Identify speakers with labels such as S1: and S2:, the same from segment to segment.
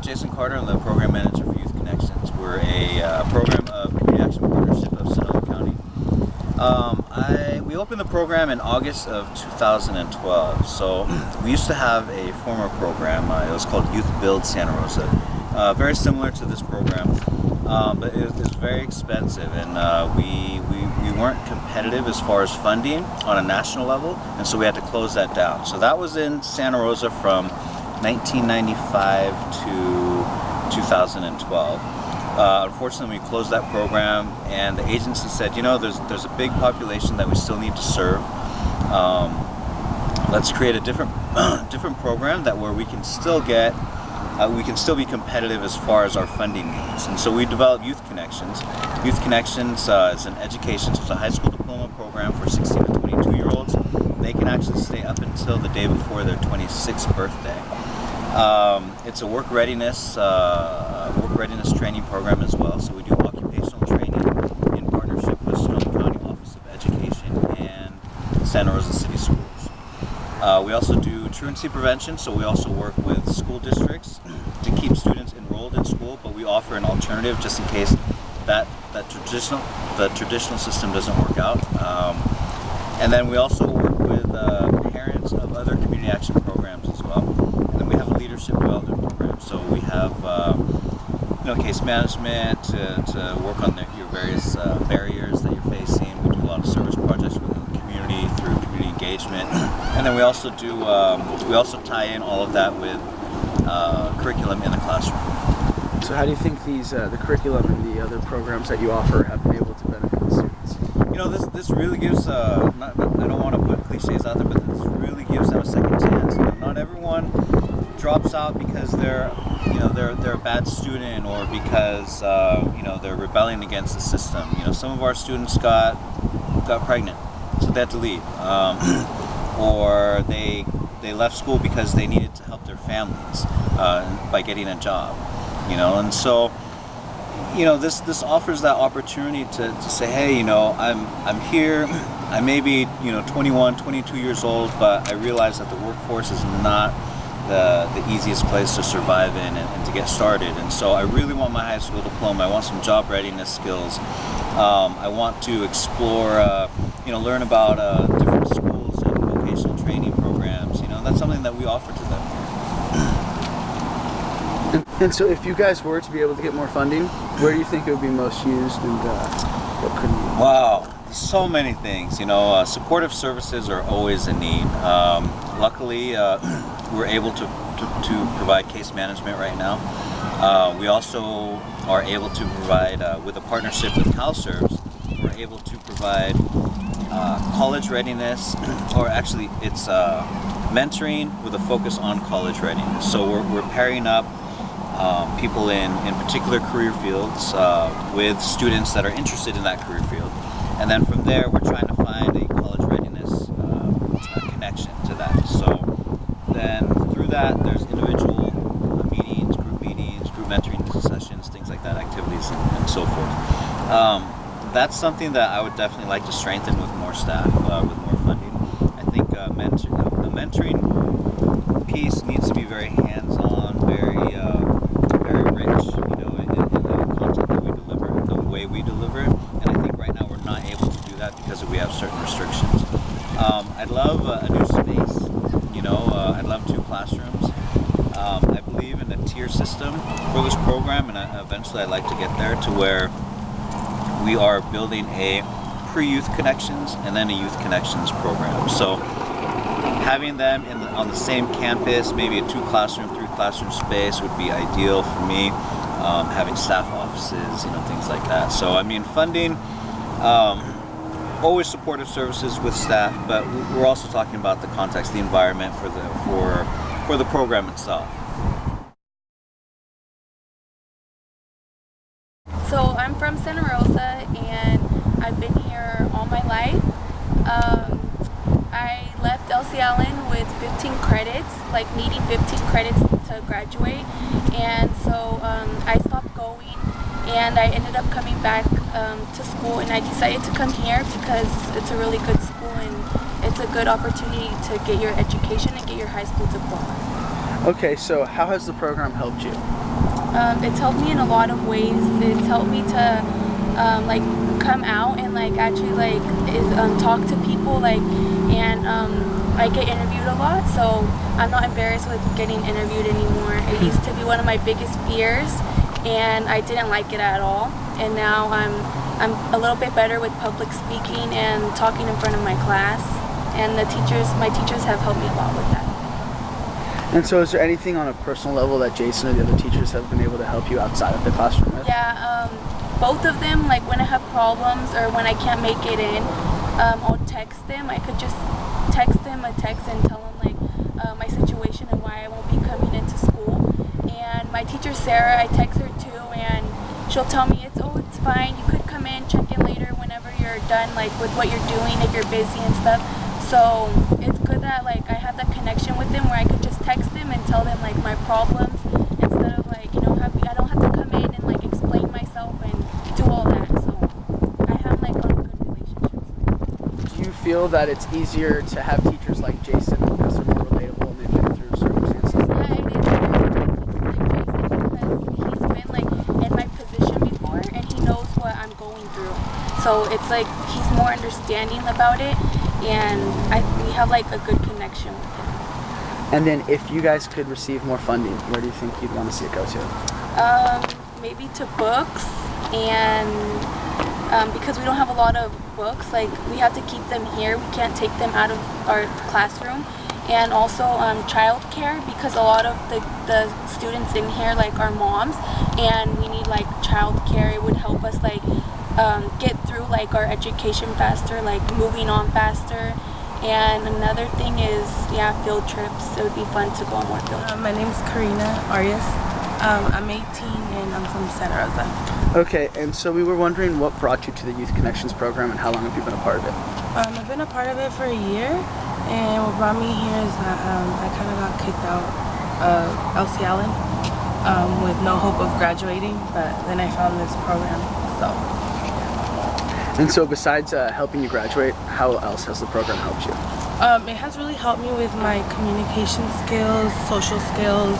S1: Jason Carter, I'm the Program Manager for Youth Connections. We're a program of Community Action Partnership of Santa Rosa County. We opened the program in August of 2012. So we used to have a former program. It was called Youth Build Santa Rosa. Very similar to this program, but it was very expensive, and we weren't competitive as far as funding on a national level, and so we had to close that down. So that was in Santa Rosa from 1995 to 2012. Unfortunately, we closed that program, and the agency said, you know, there's a big population that we still need to serve. Let's create a different program that where we can still be competitive as far as our funding needs. And so we developed Youth Connections. Youth Connections is an education, so it's a high school diploma program for 16 to 22-year-olds. They can actually stay up until the day before their 26th birthday. It's a work readiness training program as well. So we do occupational training in partnership with Sonoma County Office of Education and Santa Rosa City Schools. We also do truancy prevention, so we also work with school districts to keep students enrolled in school, but we offer an alternative just in case the traditional system doesn't work out. And then we also work with parents of other community action programs as well. And then we have a leadership development program, so we have case management to work on your various barriers that you're facing. We do a lot of service projects within the community through community engagement, and then we also tie in all of that with curriculum in the classroom.
S2: So how do you think the curriculum and the other programs that you offer have been able to benefit the students?
S1: You know, this really gives, I don't want to put cliches out there, but this really gives them a second chance. You know, not everyone drops out because they're a bad student or because they're rebelling against the system. You know, some of our students got pregnant, so they had to leave, or they left school because they needed to help their families by getting a job. You know, and so this offers that opportunity to say, hey, I'm here. I may be 21, 22 years old, but I realize that the workforce is not the easiest place to survive in and to get started. And so I really want my high school diploma. I want some job readiness skills. I want to explore, learn about different schools and vocational training programs. That's something that we offer to them.
S2: And so if you guys were to be able to get more funding, where do you think it would be most used, and what could you?
S1: Wow, so many things. Supportive services are always a need. Luckily, we're able to provide case management right now. We also are able to provide, with a partnership with CalServes, we're able to provide college readiness, or actually it's mentoring with a focus on college readiness. So we're pairing up people in particular career fields with students that are interested in that career field. And then from there, we're trying to find a college readiness connection to that. So then through that, there's individual meetings, group mentoring sessions, things like that, activities, and so forth. That's something that I would definitely like to strengthen with more staff, with more funding. I think the mentoring piece needs to be very hands-on, very rich, in the content that we deliver, the way we deliver it. And I think right now we're not able to do that because we have certain restrictions. I'd love a new space. I'd love 2 classrooms. I believe in a tier system for this program, and eventually I'd like to get there to where we are building a pre-youth connections and then a youth connections program. So having them on the same campus, maybe a 2-classroom, 3-classroom space would be ideal for me. Having staff offices, things like that. So I mean, funding, always supportive services with staff, but we're also talking about the context, the environment for the program itself.
S3: So I'm from Santa Rosa and I've been here all my life. I left LC Allen with 15 credits, like needing 15 credits to graduate, and so I stopped going and I ended up coming back to school, and I decided to come here because it's a really good school and it's a good opportunity to get your education and get your high school diploma.
S2: Okay, so how has the program helped you?
S3: It's helped me in a lot of ways. It's helped me to like come out and like actually like talk to people, like, and I get interviewed a lot, so I'm not embarrassed with getting interviewed anymore. It used to be one of my biggest fears and I didn't like it at all, and now I'm a little bit better with public speaking and talking in front of my class, and my teachers have helped me a lot with that.
S2: And so is there anything on a personal level that Jason or the other teachers have been able to help you outside of the classroom with?
S3: Yeah, both of them, like when I have problems or when I can't make it in, I'll text them. I could just text them a text and tell them like my situation and why I won't be coming into school. And my teacher Sarah, I text her too, and she'll tell me it's fine, you could come in, check in later whenever you're done like with what you're doing if you're busy and stuff. So it's good that like I have that connection with them where I could just text them and tell them like my problems instead of like, I don't have to come in and like explain myself and do all that. So I have like good relationships.
S2: Do you feel that it's easier to have teachers like Jason because they're more relatable and they've been through circumstances?
S3: Yeah, it is very difficult with Jason because he's been like in my position before and he knows what I'm going through. So it's like he's more understanding about it, and we have like a good connection with him.
S2: And then if you guys could receive more funding, where do you think you'd want to see it go to?
S3: Maybe to books, and because we don't have a lot of books, like we have to keep them here. We can't take them out of our classroom. And also childcare, because a lot of the students in here like are moms, and we need like childcare. It would help us like get through like our education faster, like moving on faster. And another thing is, field trips. It would be fun to go on more field trips.
S4: My name is Karina Arias. I'm 18 and I'm from Santa Rosa.
S2: Okay, and so we were wondering what brought you to the Youth Connections program and how long have you been a part of it?
S4: I've been a part of it for a year, and what brought me here is that I kind of got kicked out of LC Allen with no hope of graduating, but then I found this program, so.
S2: And so besides helping you graduate, how else has the program helped you?
S4: It has really helped me with my communication skills, social skills,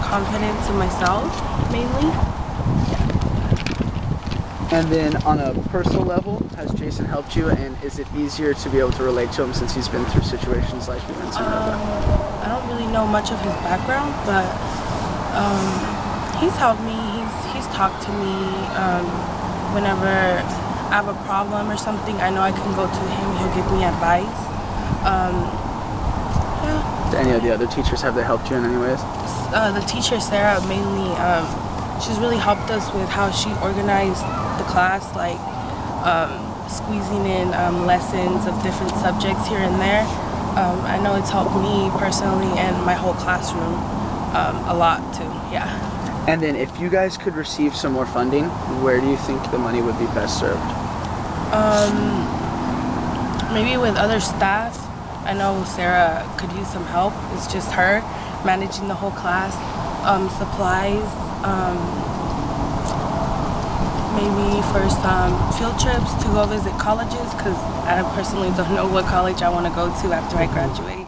S4: confidence in myself, mainly.
S2: And then on a personal level, has Jason helped you, and is it easier to be able to relate to him since he's been through situations like you mentioned?
S4: I don't really know much of his background, but he's helped me. He's talked to me whenever I have a problem or something. I know I can go to him. He'll give me advice.
S2: Do any of the other teachers, have they helped you in any ways?
S4: The teacher Sarah mainly. She's really helped us with how she organized the class, like squeezing in lessons of different subjects here and there. I know it's helped me personally and my whole classroom a lot too, yeah.
S2: And then if you guys could receive some more funding, where do you think the money would be best served?
S4: Maybe with other staff. I know Sarah could use some help. It's just her managing the whole class. Supplies, maybe for some field trips to go visit colleges, because I personally don't know what college I want to go to after I graduate.